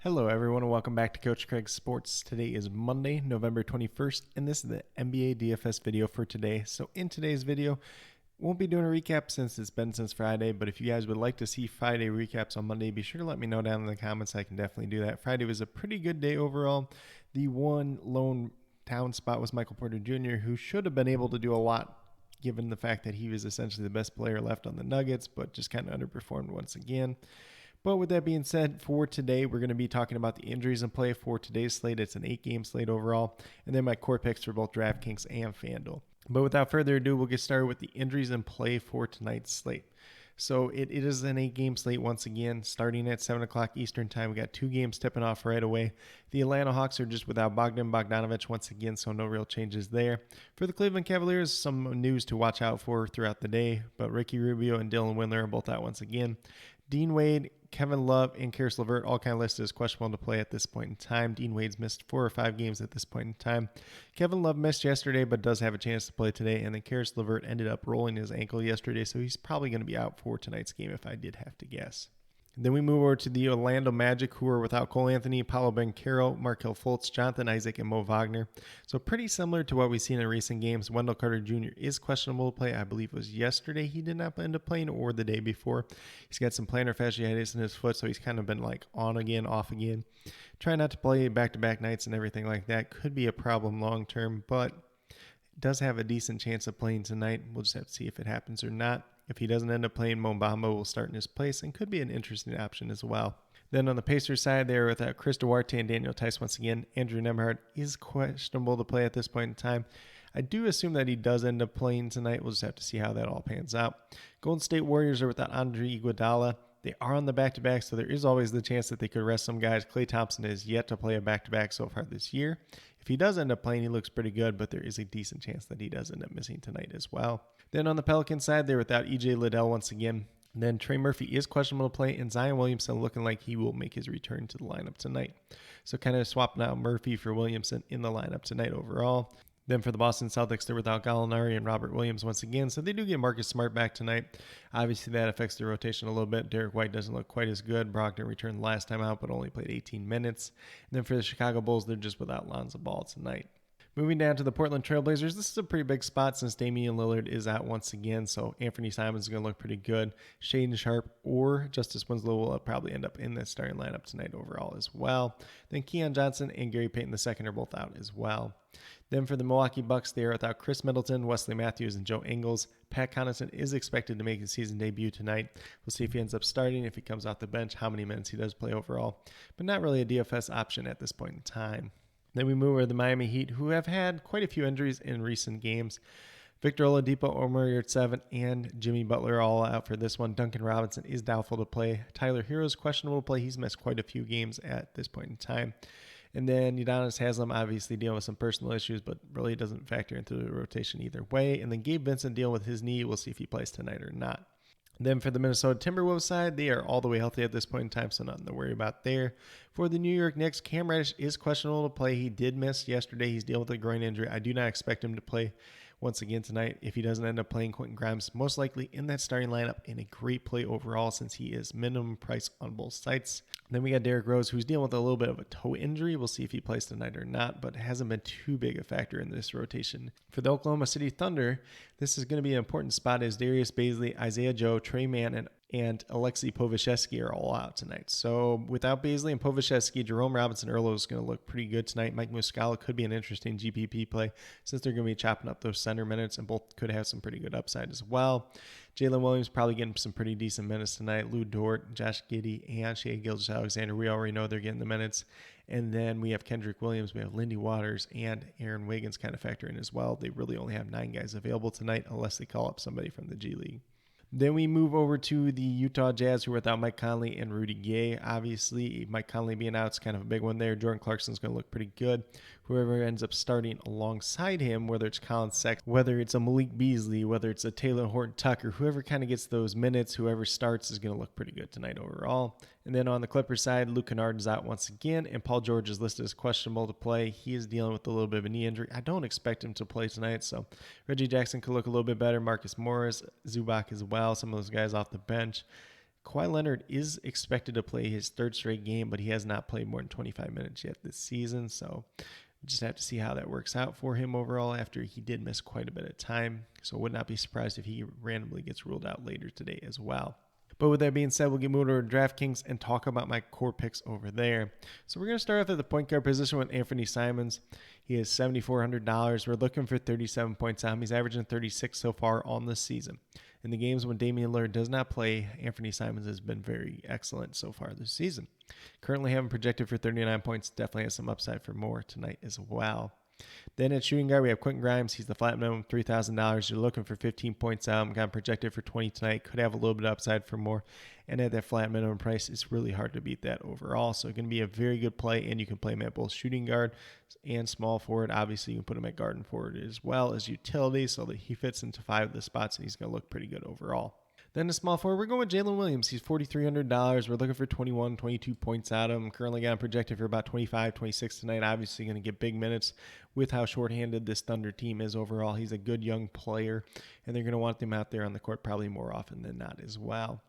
Hello, everyone, and welcome back to Coach Craig's Sports. Today is Monday, November 21st, and this is the NBA DFS video for today. So in today's video, won't be doing a recap since it's been since Friday, but if you guys would like to see Friday recaps on Monday, be sure to let me know down in the comments. I can definitely do that. Friday was a pretty good day overall. The one lone down spot was Michael Porter Jr., who should have been able to do a lot given the fact that he was essentially the best player left on the Nuggets, but just kind of underperformed once again. But with that being said, for today, we're going to be talking about the injuries in play for today's slate. It's an 8-game slate overall, and then my core picks for both DraftKings and FanDuel. But without further ado, we'll get started with the injuries in play for tonight's slate. So it is an 8-game slate once again, starting at 7 o'clock Eastern time. We got 2 games tipping off right away. The Atlanta Hawks are just without Bogdanovich once again, so no real changes there. For the Cleveland Cavaliers, some news to watch out for throughout the day, but Ricky Rubio and Dylan Windler are both out once again. Dean Wade, Kevin Love, and Karis LeVert all kind of listed as questionable to play at this point in time. Dean Wade's missed 4 or 5 games at this point in time. Kevin Love missed yesterday, but does have a chance to play today. And then Karis LeVert ended up rolling his ankle yesterday, so he's probably going to be out for tonight's game if I did have to guess. Then we move over to the Orlando Magic, who are without Cole Anthony, Paolo Banchero, Markelle Fultz, Jonathan Isaac, and Mo Wagner. So pretty similar to what we've seen in recent games. Wendell Carter Jr. is questionable to play. I believe it was yesterday he did not end up playing, or the day before. He's got some plantar fasciitis in his foot, so he's kind of been like on again, off again. Try not to play back-to-back nights and everything like that. Could be a problem long-term, but does have a decent chance of playing tonight. We'll just have to see if it happens or not. If he doesn't end up playing, Mo Bamba will start in his place and could be an interesting option as well. Then on the Pacers side, they're without Chris Duarte and Daniel Tice once again. Andrew Nembhard is questionable to play at this point in time. I do assume that he does end up playing tonight. We'll just have to see how that all pans out. Golden State Warriors are without Andre Iguodala. They are on the back-to-back, so there is always the chance that they could rest some guys. Klay Thompson has yet to play a back-to-back so far this year. If he does end up playing, he looks pretty good, but there is a decent chance that he does end up missing tonight as well. Then on the Pelicans side, they're without EJ Liddell once again. Then Trey Murphy is questionable to play, and Zion Williamson looking like he will make his return to the lineup tonight. So kind of swapping out Murphy for Williamson in the lineup tonight overall. Then for the Boston Celtics, they're without Gallinari and Robert Williams once again, so they do get Marcus Smart back tonight. Obviously, that affects their rotation a little bit. Derek White doesn't look quite as good. Brogdon returned last time out, but only played 18 minutes. And then for the Chicago Bulls, they're just without Lonzo Ball tonight. Moving down to the Portland Trailblazers, this is a pretty big spot since Damian Lillard is out once again, so Anthony Simons is going to look pretty good. Shaedon Sharpe or Justice Winslow will probably end up in the starting lineup tonight overall as well. Then Keon Johnson and Gary Payton II are both out as well. Then for the Milwaukee Bucks, they are without Chris Middleton, Wesley Matthews, and Joe Ingles. Pat Connaughton is expected to make his season debut tonight. We'll see if he ends up starting, if he comes off the bench, how many minutes he does play overall, but not really a DFS option at this point in time. Then we move over to the Miami Heat, who have had quite a few injuries in recent games. Victor Oladipo, Omer Yurtseven, and Jimmy Butler are all out for this one. Duncan Robinson is doubtful to play. Tyler Hero is questionable to play. He's missed quite a few games at this point in time. And then Udonis Haslem obviously dealing with some personal issues, but really doesn't factor into the rotation either way. And then Gabe Vincent dealing with his knee. We'll see if he plays tonight or not. Then for the Minnesota Timberwolves side, they are all the way healthy at this point in time, so nothing to worry about there. For the New York Knicks, Cam Reddish is questionable to play. He did miss yesterday. He's dealing with a groin injury. I do not expect him to play once again tonight. If he doesn't end up playing, Quentin Grimes most likely in that starting lineup, and a great play overall since he is minimum price on both sites. Then we got Derrick Rose, who's dealing with a little bit of a toe injury. We'll see if he plays tonight or not, but hasn't been too big a factor in this rotation. For the Oklahoma City Thunder, this is going to be an important spot as Darius Bazley, Isaiah Joe, Trey Mann, and Alexei Povashevsky are all out tonight. So without Bazley and Povashevsky, Jerome Robinson-Earl is going to look pretty good tonight. Mike Muscala could be an interesting GPP play since they're going to be chopping up those center minutes, and both could have some pretty good upside as well. Jalen Williams probably getting some pretty decent minutes tonight. Lou Dort, Josh Giddey, and Shai Gilgeous-Alexander. We already know they're getting the minutes. And then we have Kendrick Williams, we have Lindy Waters, and Aaron Wiggins kind of factor in as well. They really only have 9 guys available tonight unless they call up somebody from the G League. Then we move over to the Utah Jazz, who are without Mike Conley and Rudy Gay. Obviously, Mike Conley being out is kind of a big one there. Jordan Clarkson's going to look pretty good. Whoever ends up starting alongside him, whether it's Colin Sexton, whether it's a Malik Beasley, whether it's a Taylor Horton-Tucker, whoever kind of gets those minutes, whoever starts is going to look pretty good tonight overall. And then on the Clippers side, Luke Kennard is out once again, and Paul George is listed as questionable to play. He is dealing with a little bit of a knee injury. I don't expect him to play tonight, so Reggie Jackson could look a little bit better. Marcus Morris, Zubac as well, some of those guys off the bench. Kawhi Leonard is expected to play his third straight game, but he has not played more than 25 minutes yet this season. So we just have to see how that works out for him overall after he did miss quite a bit of time. So I would not be surprised if he randomly gets ruled out later today as well. But with that being said, we'll get moved over to DraftKings and talk about my core picks over there. So we're going to start off at the point guard position with Anthony Simons. He is $7,400. We're looking for 37 points out. He's averaging 36 so far on this season. In the games when Damian Lillard does not play, Anthony Simons has been very excellent so far this season. Currently having projected for 39 points, definitely has some upside for more tonight as well. Then at shooting guard, we have Quentin Grimes. He's the flat minimum, $3,000. You're looking for 15 points out. Got projected for 20 tonight. Could have a little bit of upside for more. And at that flat minimum price, it's really hard to beat that overall. So it's going to be a very good play, and you can play him at both shooting guard and small forward. Obviously, you can put him at guard and forward as well as utility so that he fits into 5 of the spots, and he's going to look pretty good overall. Then the small forward, we're going with Jalen Williams. He's $4,300. We're looking for 21, 22 points out of him. Currently got him projected for about 25, 26 tonight. Obviously going to get big minutes with how shorthanded this Thunder team is overall. He's a good young player, and they're going to want him out there on the court probably more often than not as well.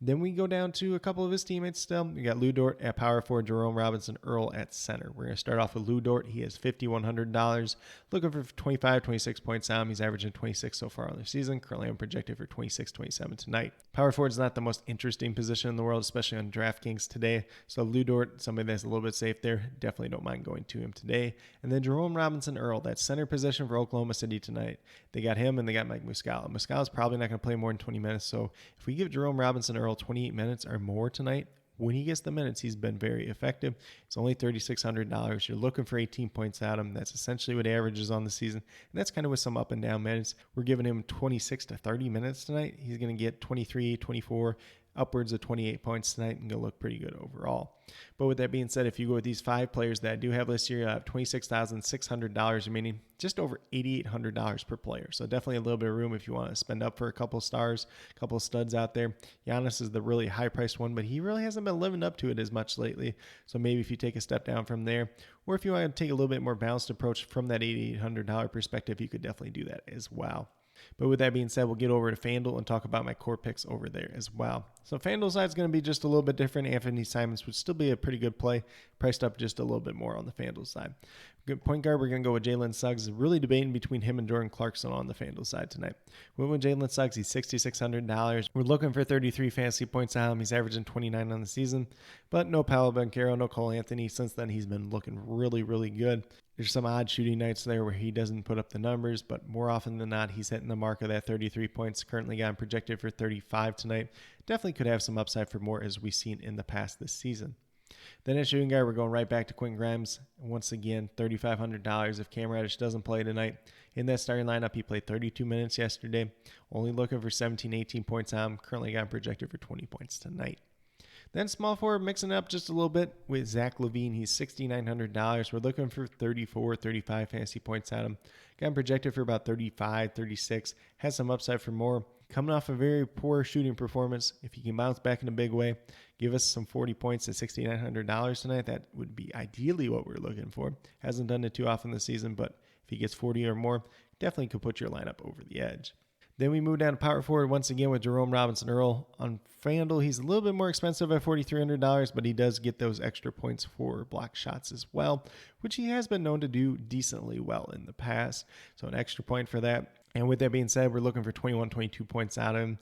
Then we go down to a couple of his teammates still. We got Lou Dort at power forward, Jerome Robinson Earl at center. We're going to start off with Lou Dort. He has $5,100. Looking for 25, 26 points out. He's averaging 26 so far on the season. Currently I'm projected for 26, 27 tonight. Power forward is not the most interesting position in the world, especially on DraftKings today. So Lou Dort, somebody that's a little bit safe there. Definitely don't mind going to him today. And then Jerome Robinson Earl, that center position for Oklahoma City tonight. They got him and they got Mike Muscala. Muscala's probably not going to play more than 20 minutes. So if we give Jerome Robinson Earl 28 minutes or more tonight, when he gets the minutes, he's been very effective. It's only $3,600. You're looking for 18 points out of him. That's essentially what averages on the season. And that's kind of with some up and down minutes. We're giving him 26 to 30 minutes tonight. He's going to get 23, 24, upwards of 28 points tonight and going to look pretty good overall. But with that being said, if you go with these 5 players that I do have listed here, I have $26,600 remaining, just over $8,800 per player. So definitely a little bit of room if you want to spend up for a couple stars, a couple studs out there. Giannis is the really high-priced one, but he really hasn't been living up to it as much lately. So maybe if you take a step down from there, or if you want to take a little bit more balanced approach from that $8,800 perspective, you could definitely do that as well. But with that being said, we'll get over to FanDuel and talk about my core picks over there as well. So FanDuel side is going to be just a little bit different. Anthony Simons would still be a pretty good play, priced up just a little bit more on the FanDuel side. Good point guard, we're going to go with Jalen Suggs. Really debating between him and Jordan Clarkson on the FanDuel side tonight. We went with Jalen Suggs. He's $6,600. We're looking for 33 fantasy points out of him. He's averaging 29 on the season, but no Paolo Banchero, no Cole Anthony. Since then, he's been looking really, really good. There's some odd shooting nights there where he doesn't put up the numbers, but more often than not, he's hitting the mark of that 33 points. Currently got him projected for 35 tonight. Definitely could have some upside for more as we've seen in the past this season. Then at shooting guard, we're going right back to Quentin Grimes. Once again, $3,500 if Cam Reddish doesn't play tonight. In that starting lineup, he played 32 minutes yesterday. Only looking for 17, 18 points out. I'm currently got him projected for 20 points tonight. Then small forward, mixing it up just a little bit with Zach LaVine. He's $6,900. We're looking for 34, 35 fantasy points out of him. Got him projected for about 35, 36. Has some upside for more. Coming off a very poor shooting performance, if he can bounce back in a big way, give us some 40 points at $6,900 tonight, that would be ideally what we're looking for. Hasn't done it too often this season, but if he gets 40 or more, definitely could put your lineup over the edge. Then we move down to power forward once again with Jerome Robinson Earl. On FanDuel, he's a little bit more expensive at $4,300, but he does get those extra points for block shots as well, which he has been known to do decently well in the past. So an extra point for that. And with that being said, we're looking for 21, 22 points out of him.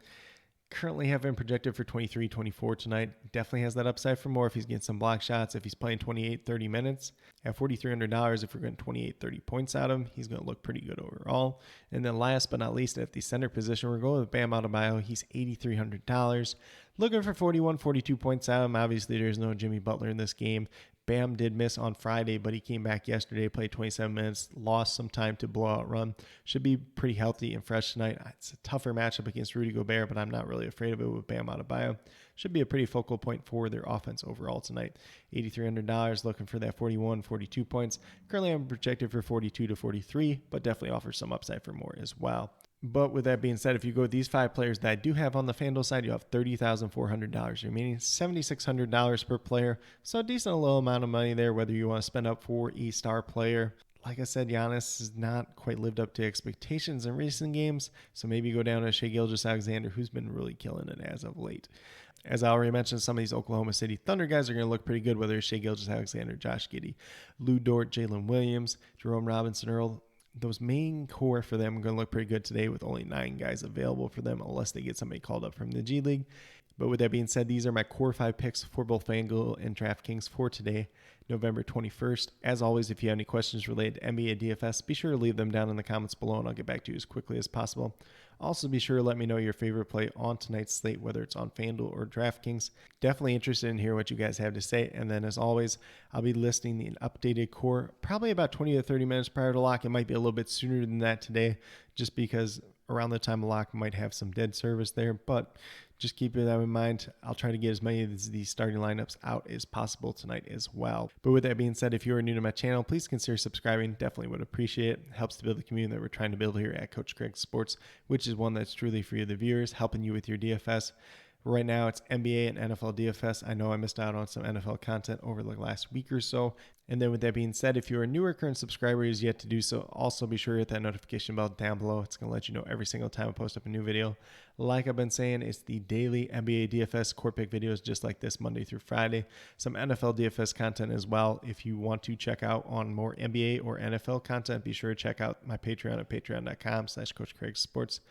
Currently have him projected for 23, 24 tonight. Definitely has that upside for more if he's getting some block shots, if he's playing 28, 30 minutes. At $4,300, if we're getting 28, 30 points out of him, he's going to look pretty good overall. And then last but not least, at the center position, we're going with Bam Adebayo. He's $8,300. Looking for 41, 42 points out of him. Obviously, there's no Jimmy Butler in this game. Bam did miss on Friday, but he came back yesterday, played 27 minutes, lost some time to blowout run. Should be pretty healthy and fresh tonight. It's a tougher matchup against Rudy Gobert, but I'm not really afraid of it with Bam Adebayo. Should be a pretty focal point for their offense overall tonight. $8,300, looking for that 41, 42 points. Currently, I'm projected for 42 to 43, but definitely offers some upside for more as well. But with that being said, if you go with these 5 players that I do have on the FanDuel side, you have $30,400 remaining, $7,600 per player. So a decent little amount of money there, whether you want to spend up for a star player like I said, Giannis has not quite lived up to expectations in recent games, so maybe go down to Shai Gilgeous-Alexander, who's been really killing it as of late. As I already mentioned, some of these Oklahoma City Thunder guys are going to look pretty good, whether it's Shai Gilgeous-Alexander, Josh Giddey, Lou Dort, Jalen Williams, Jerome Robinson Earl. Those main core for them are going to look pretty good today with only 9 guys available for them unless they get somebody called up from the G League. But with that being said, these are my core 5 picks for both FanDuel and DraftKings for today, November 21st. As always, if you have any questions related to NBA DFS, be sure to leave them down in the comments below and I'll get back to you as quickly as possible. Also, be sure to let me know your favorite play on tonight's slate, whether it's on FanDuel or DraftKings. Definitely interested in hearing what you guys have to say. And then, as always, I'll be listing the updated core probably about 20 to 30 minutes prior to lock. It might be a little bit sooner than that today, just because around the time of lock might have some dead service there. But just keep that in mind. I'll try to get as many of these starting lineups out as possible tonight as well. But with that being said, if you are new to my channel, please consider subscribing. Definitely would appreciate it. It helps to build the community that we're trying to build here at CoachCraigSports, which is one that's truly for you, the viewers, helping you with your DFS. Right now, it's NBA and NFL DFS. I know I missed out on some NFL content over the last week or so. And then with that being said, if you're a newer current subscriber who is yet to do so, also be sure to hit that notification bell down below. It's going to let you know every single time I post up a new video. Like I've been saying, it's the daily NBA DFS Core Pick videos just like this, Monday through Friday. Some NFL DFS content as well. If you want to check out on more NBA or NFL content, be sure to check out my Patreon at patreon.com/CoachCraigSports.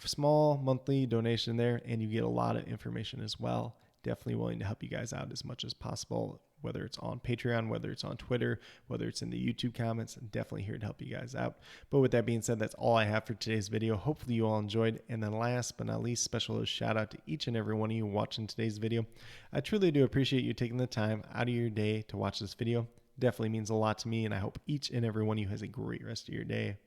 Small monthly donation there, and you get a lot of information as well. Definitely willing to help you guys out as much as possible, whether it's on Patreon, whether it's on Twitter, whether it's in the YouTube comments. I'm definitely here to help you guys out. But with that being said, that's all I have for today's video. Hopefully you all enjoyed. And then last but not least, special shout out to each and every one of you watching today's video. I truly do appreciate you taking the time out of your day to watch this video. Definitely means a lot to me, and I hope each and every one of you has a great rest of your day.